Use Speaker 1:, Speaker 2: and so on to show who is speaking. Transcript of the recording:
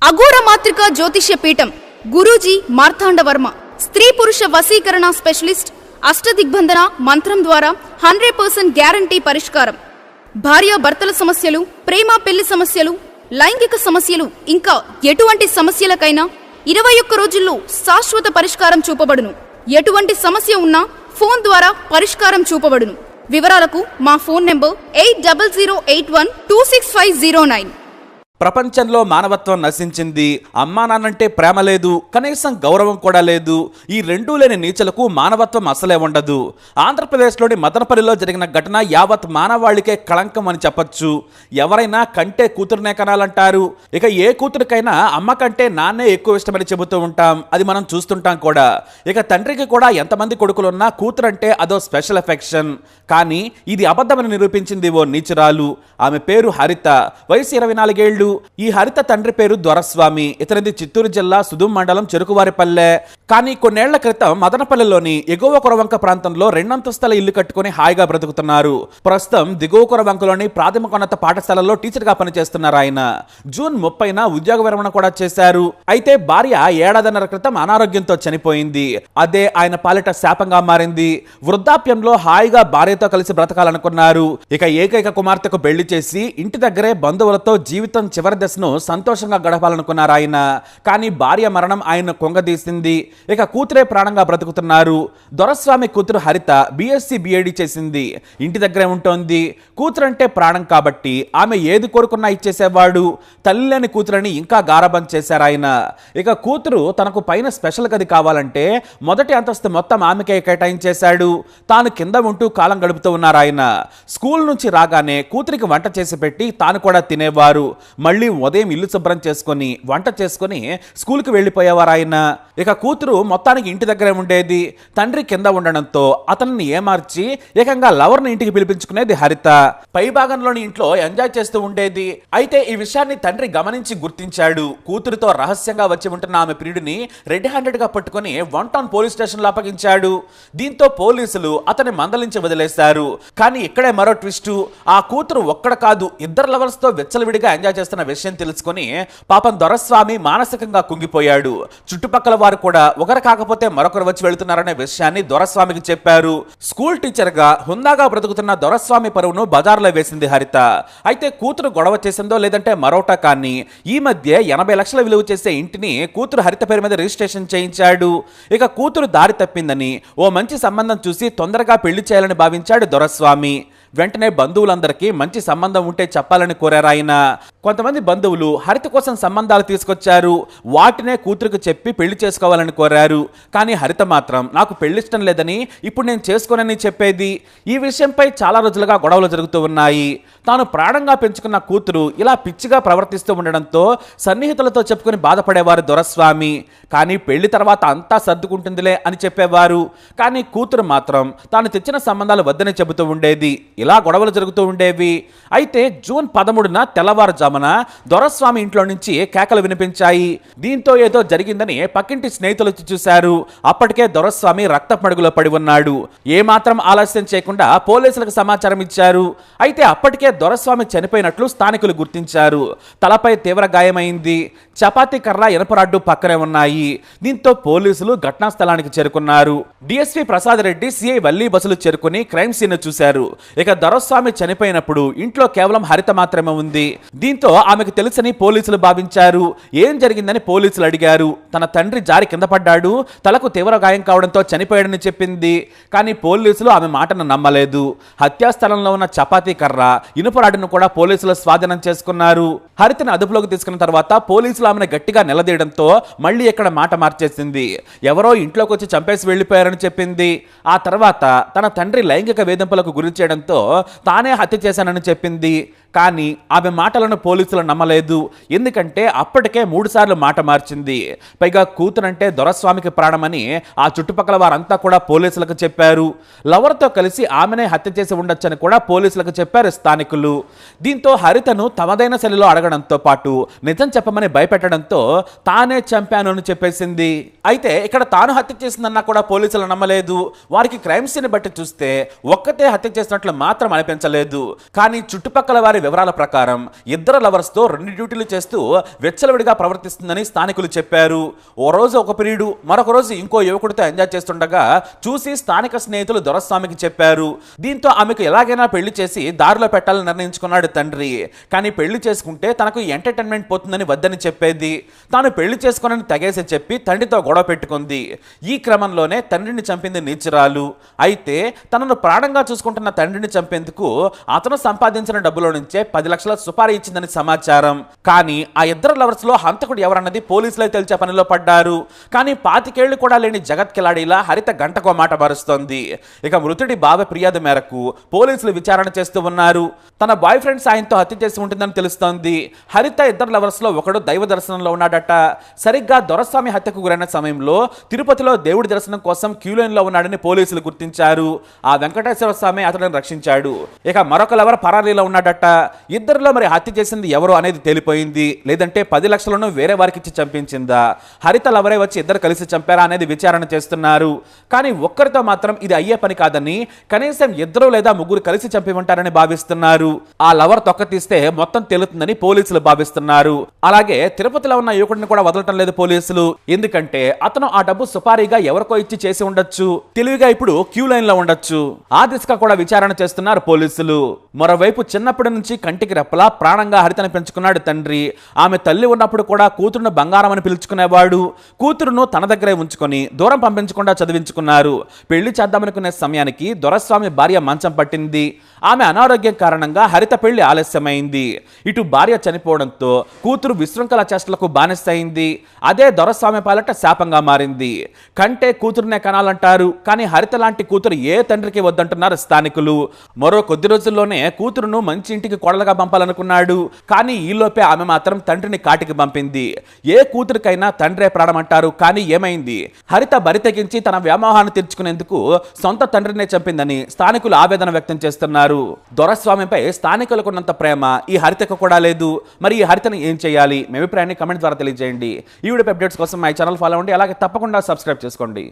Speaker 1: అఘోర మాత్రిక జ్యోతిష్య పీఠం గురూజీ మార్తాండ వర్మ స్త్రీ పురుష వశీకరణ స్పెషలిస్ట్ అష్టదిగ్బంధన మంత్రం ద్వారా 100% గ్యారంటీ పరిష్కారం. భార్యాభర్తల సమస్యలు, ప్రేమ పెళ్లి సమస్యలు, లైంగిక సమస్యలు ఇంకా ఎటువంటి సమస్యలకైనా 21 రోజుల్లో శాశ్వత పరిష్కారం చూపబడును. ఎటువంటి సమస్య ఉన్నా ఫోన్ ద్వారా పరిష్కారం చూపబడును. వివరాలకు మా ఫోన్ నెంబర్ 8008126509.
Speaker 2: ప్రపంచంలో మానవత్వం నశించింది. అమ్మా నాన్నంటే ప్రేమ లేదు, కనీసం గౌరవం కూడా లేదు. ఈ రెండూ లేని నీచలకు మానవత్వం అసలే ఉండదు. ఆంధ్రప్రదేశ్లోని మదనపల్లిలో జరిగిన ఘటన యావత్ మానవాళికే కళంకం అని చెప్పొచ్చు. ఎవరైనా కంటే కూతురునే కనాలంటారు. ఇక ఏ కూతురికైనా అమ్మ కంటే నాన్నే ఎక్కువ ఇష్టమని చెబుతూ ఉంటాం. అది మనం చూస్తుంటాం కూడా. ఇక తండ్రికి కూడా ఎంతమంది కొడుకులున్నా కూతురంటే అదో స్పెషల్ ఎఫెక్షన్. కానీ ఇది అబద్ధమని నిరూపించింది ఓ నీచురాలు. ఆమె పేరు హరిత, వయసు 24 ఏళ్లు. ఈ హరిత తండ్రి పేరు దొరస్వామి. ఇతనిది చిత్తూరు జిల్లా సుదుం మండలం చెరుకువారిపల్లె. కానీ కొన్నేళ్ల క్రితం మదనపల్లిలోని ఎగువ కొరవంక ప్రాంతంలో 2 అంతస్తుల ఇల్లు కట్టుకుని హాయిగా బ్రతుకుతున్నారు. ప్రస్తుతం దిగువ కొరవంకలోని ప్రాథమికోన్నత పాఠశాలలో టీచర్ గా పనిచేస్తున్నారు ఆయన. జూన్ 30న ఉద్యోగ విరమణ కూడా చేశారు. అయితే భార్య 1.5 క్రితం అనారోగ్యంతో చనిపోయింది. అదే ఆయన పాలిట శాపంగా మారింది. వృద్ధాప్యంలో హాయిగా భార్యతో కలిసి బ్రతకాలనుకున్నారు. ఇక ఏకైక కుమార్తెకు పెళ్లి చేసి ఇంటి దగ్గరే బంధువులతో జీవితం చివరి దశను సంతోషంగా గడపాలనుకున్నారు ఆయన. కానీ భార్య మరణం ఆయన కొంగదీసింది. ఇక కూతురే ప్రాణంగా బ్రతుకుతున్నారు. దొరస్వామి కూతురు హరిత BSc BAd చేసింది. ఇంటి దగ్గరే ఉంటోంది. కూతురంటే ప్రాణం కాబట్టి ఆమె ఏది కోరుకున్నా ఇచ్చేసేవాడు. తల్లి లేని కూతురని ఇంకా గారాబం చేశారు ఆయన. ఇక కూతురు తనకు పైన స్పెషల్ గది కావాలంటే మొదటి అంతస్తు మొత్తం ఆమెకే కేటాయించేశాడు. తాను కింద ఉంటూ కాలం గడుపుతూ ఉన్నారు ఆయన. స్కూల్ నుంచి రాగానే కూతురికి వంట చేసి పెట్టి తాను కూడా తినేవారు. మళ్ళీ ఉదయం ఇల్లు శుభ్రం చేసుకొని వంట చేసుకొని స్కూల్కి వెళ్ళిపోయేవారు ఆయన. ఇక కూతురు మొత్తానికి ఇంటి దగ్గరే ఉండేది. తండ్రి కింద ఉండడంతో అతన్ని ఏమార్చి ఏకంగా లవర్ని ఇంటికి పిలిపించుకునేది హరిత. పై భాగంలోని ఇంట్లో ఎంజాయ్ చేస్తూ ఉండేది. అయితే ఈ విషయాన్ని తండ్రి గమనించి గుర్తించాడు. కూతురుతో రహస్యంగా వచ్చి ఉంటున్న ఆమె ప్రియుడిని రెడ్ హ్యాండెడ్ గా పట్టుకుని 1 టౌన్ పోలీస్ స్టేషన్ లో అప్పగించాడు. దీంతో పోలీసులు అతన్ని మందలించి వదిలేశారు. కానీ ఇక్కడే మరో ట్విస్ట్. ఆ కూతురు ఒక్కడ కాదు, 2 లవర్స్ తో విచ్చలవిడిగా ఎంజాయ్ చేస్తున్న విషయం తెలుసుకుని పాపం దొరస్వామి మానసికంగా కుంగిపోయాడు. చుట్టుపక్కల వారు కూడా ఒకరు కాకపోతే మరొకరు వచ్చి వెళుతున్నారనే విషయాన్ని దొరస్వామికి చెప్పారు. స్కూల్ టీచర్ గా హుందాగా బ్రతుకుతున్న దొరస్వామి పరువును బజార్లో వేసింది హరిత. అయితే కూతురు గొడవ చేసిందో లేదంటే మరోటా కానీ ఈ మధ్య 80 లక్షల విలువ చేసే ఇంటిని కూతురు హరిత పేరు మీద రిజిస్ట్రేషన్ చేయించాడు. ఇక కూతురు దారి తప్పిందని ఓ మంచి సంబంధం చూసి తొందరగా పెళ్లి చేయాలని భావించాడు దొరస్వామి. వెంటనే బంధువులందరికీ మంచి సంబంధం ఉంటే చెప్పాలని కోరారు ఆయన. కొంతమంది బంధువులు హరిత కోసం సంబంధాలు తీసుకొచ్చారు. వాటినే కూతురికి చెప్పి పెళ్లి చేసుకోవాలని కోరారు. కానీ హరిత మాత్రం నాకు పెళ్లిష్టం లేదని, ఇప్పుడు నేను చేసుకోనని చెప్పేది. ఈ విషయంపై చాలా రోజులుగా గొడవలు జరుగుతూ ఉన్నాయి. తాను ప్రాణంగా పెంచుకున్న కూతురు ఇలా పిచ్చిగా ప్రవర్తిస్తూ ఉండడంతో సన్నిహితులతో చెప్పుకుని బాధపడేవారు దొరస్వామి. కానీ పెళ్లి తర్వాత అంతా సర్దుకుంటుందిలే అని చెప్పేవారు. కానీ కూతురు మాత్రం తాను తెచ్చిన సంబంధాలు వద్దని చెబుతూ ఉండేది. ఇలా గొడవలు జరుగుతూ ఉండేవి. అయితే జూన్ 13న తెల్లవారుజామున దొరస్వామి ఇంట్లో నుంచి కేకలు వినిపించాయి. దీంతో ఏదో జరిగిందని పక్కింటి స్నేహితులు వచ్చి చూశారు. అప్పటికే దొరస్వామి రక్తమడుగులో పడి ఉన్నాడు. ఏమాత్రం ఆలస్యం చేయకుండా పోలీసులకు సమాచారం ఇచ్చారు. అయితే అప్పటికే దొరస్వామి చనిపోయినట్లు స్థానికులు గుర్తించారు. తలపై తీవ్ర గాయమైంది. చపాతీ కర్ర, ఇనపరాడ్డు పక్కనే ఉన్నాయి. దీంతో పోలీసులు ఘటనా స్థలానికి చేరుకున్నారు. DSP ప్రసాద్ రెడ్డి, CI వల్లి బస్సులు చేరుకుని క్రైమ్ సీన్ చూశారు. ఇక దొరస్వామి చనిపోయినప్పుడు ఇంట్లో కేవలం హరిత మాత్రమే ఉంది. దీంతో ఆమెకు తెలుసని పోలీసులు భావించారు. ఏం జరిగిందని పోలీసులు అడిగారు. తన తండ్రి జారి కింద పడ్డాడు, తలకు తీవ్ర గాయం కావడంతో చనిపోయాడని చెప్పింది. కానీ పోలీసులు ఆమె మాటను నమ్మలేదు. హత్యాస్థలంలో ఉన్న చపాతీ కర్ర, ఇనుపరాడును కూడా పోలీసులు స్వాధీనం చేసుకున్నారు. హరితను అదుపులోకి తీసుకున్న తర్వాత పోలీసులు ఆమెను గట్టిగా నిలదీయడంతో మళ్ళీ ఇక్కడ మాట మార్చేసింది. ఎవరో ఇంట్లోకి వచ్చి చంపేసి వెళ్లిపోయారని చెప్పింది. ఆ తర్వాత తన తండ్రి లైంగిక వేధింపులకు గురి చేయడంతో తానే హత్య చేశానని చెప్పింది. కానీ ఆమె మాటలను పోలీసులు నమ్మలేదు. ఎందుకంటే అప్పటికే 3 సార్లు మాట మార్చింది. పైగా కూతురంటే దొరస్వామికి ప్రాణమని ఆ చుట్టుపక్కల వారంతా కూడా పోలీసులకు చెప్పారు. లవర్తో కలిసి ఆమెనే హత్య చేసి ఉండొచ్చని కూడా పోలీసులకు చెప్పారు స్థానికులు. దీంతో హరితను తమదైన శైలిలో అడగడంతో పాటు నిజం చెప్పమని భయపెట్టడంతో తానే చంపాను అని చెప్పేసింది. అయితే ఇక్కడ తాను హత్య చేసిందన్నా కూడా పోలీసులు నమ్మలేదు. వారికి క్రైమ్ సీన్ బట్టి చూస్తే ఒక్కతే హత్య చేసినట్లు మాత్రం అనిపించలేదు. కానీ చుట్టుపక్కల వారి వివరాల ప్రకారం ఇద్దరు లవర్స్ తో 2 డ్యూటీలు చేస్తూ వెచ్చలవిడిగా ప్రవర్తిస్తుందని స్థానికులు చెప్పారు. ఓ రోజు ఒక పీరియడ్, మరొక రోజు ఇంకో యువకుడితో ఎంజాయ్ చేస్తుండగా చూసి స్థానిక స్నేహితులు దొరస్వామికి చెప్పారు. దీంతో ఆమెకు ఎలాగైనా పెళ్లి చేసి దారిలో పెట్టాలని నిర్ణయించుకున్నాడు తండ్రి. కానీ పెళ్లి చేసుకుంటే తనకు ఎంటర్టైన్మెంట్ పోతుందని వద్దని చెప్పేది. తాను పెళ్లి చేసుకోనని తెగేసి చెప్పి తండ్రితో గొడవ పెట్టుకుంది. ఈ క్రమంలోనే తండ్రిని చంపింది నీచురాలు. అయితే తనను ప్రాణంగా చూసుకుంటున్న తండ్రిని చంపేందుకు అతను సంపాదించిన డబ్బులో నుంచే 10 లక్షల సుపారీ ఇచ్చిందని సమాచారం. కానీ ఆ ఇద్దరు లవర్స్ లో హంతకుడు ఎవరన్నది పోలీసులే తెలిసే పనిలో పడ్డారు. కానీ 25 ఏళ్లు కూడా లేని జగత్ కిలాడీలా హరిత గంటకో మాట మారుస్తోంది. ఇక మృతుడి బావ ఫిర్యాదు మేరకు పోలీసులు విచారణ చేస్తూ ఉన్నారు. తన బాయ్ ఫ్రెండ్ సాయంతో హత్య చేసి ఉంటుందని తెలుస్తోంది. హరిత ఇద్దరు లవర్స్ లో ఒకడు దైవ దర్శనంలో ఉన్నాడట. సరిగ్గా దొరస్వామి హత్యకు గురైన సమయంలో తిరుపతిలో దేవుడి దర్శనం కోసం క్యూలైన్ లో ఉన్నాడని పోలీసులు గుర్తించారు. ఆ వెంకటేశ్వర స్వామి అతడిని రక్షించాడు. ఇక మరొక లవర్ పరారీలో ఉన్నాడట. ఇద్దరిలో మరి హత్య చేసింది ఎవరు అనేది తేలిపోయింది. లేదంటే 10 లక్షలను వేరే వారికి ఇచ్చి చంపించిందా, హరిత లవరే వచ్చి ఇద్దరు కలిసి చంపారా అనేది విచారణ చేస్తున్నారు. కానీ ఒక్కరితో మాత్రం ఇది అయ్యే పని కాదని కనీసం 2 లేదా 3 కలిసి చంపి ఉంటారని భావిస్తున్నారు. ఆ లవర్ తొక్క తీస్తే మొత్తం తేలుతుందని పోలీసులు భావిస్తున్నారు. అలాగే తిరుపతిలో ఉన్న యువకుడిని కూడా వదలటం లేదు పోలీసులు. ఎందుకంటే అతను ఆ డబ్బు సుపారీగా ఎవరికో ఇచ్చి చేసి ఉండొచ్చు, తెలివిగా ఇప్పుడు క్యూ లైన్ లో ఉండొచ్చు. ఆ దిశగా కూడా విచారణ చేస్తున్నారు పోలీసులు. మరోవైపు చిన్నప్పటి నుంచి కంటికి రెప్పలా ప్రాణంగా హరితను పెంచుకున్నాడు తండ్రి. ఆమె తల్లి ఉన్నప్పుడు కూడా కూతురును బంగారం అని పిలుచుకునేవాడు. కూతురును తన దగ్గరే ఉంచుకొని దూరం పంపించకుండా చదివించుకున్నారు. పెళ్లి చేద్దామనుకునే సమయానికి దొరస్వామి భార్య మంచం పట్టింది. ఆమె అనారోగ్యం కారణంగా హరిత పెళ్లి ఆలస్యమైంది. ఇటు భార్య చనిపోవడంతో కూతురు విశృంఖల చేష్టలకు బానిసైంది. అదే దొరస్వామి పాలట శాపంగా మారింది. కంటే కూతురునే కనాలంటారు, కానీ హరిత లాంటి కూతురు ఏ తండ్రికి వద్దంటున్నారు స్థానికులు. మరో కొద్ది రోజుల్లోనే కూతురును మంచి ఇంటికి కోడలుగా పంపాలనుకున్నాడు. కానీ ఈలోపే ఆమె మాత్రం తండ్రిని కాటికి పంపింది. ఏ కూతురికైనా తండ్రే ప్రాణం అంటారు, కానీ ఏమైంది? హరిత బరి తెగించి తన వ్యామోహాన్ని తీర్చుకునేందుకు సొంత తండ్రినే చంపిందని స్థానికులు ఆవేదన వ్యక్తం చేస్తున్నారు. దొరస్వామిపై స్థానికులకున్నంత ప్రేమ ఈ హరితకు కూడా లేదు. మరి ఈ హరితను ఏం చేయాలి? మీ అభిప్రాయాన్ని కమెంట్ ద్వారా తెలియజేయండి. ఈ వీడియో అప్డేట్స్ కోసం మై ఛానల్ ఫాలో అవ్వండి. అలాగే తప్పకుండా సబ్స్క్రైబ్ చేసుకోండి.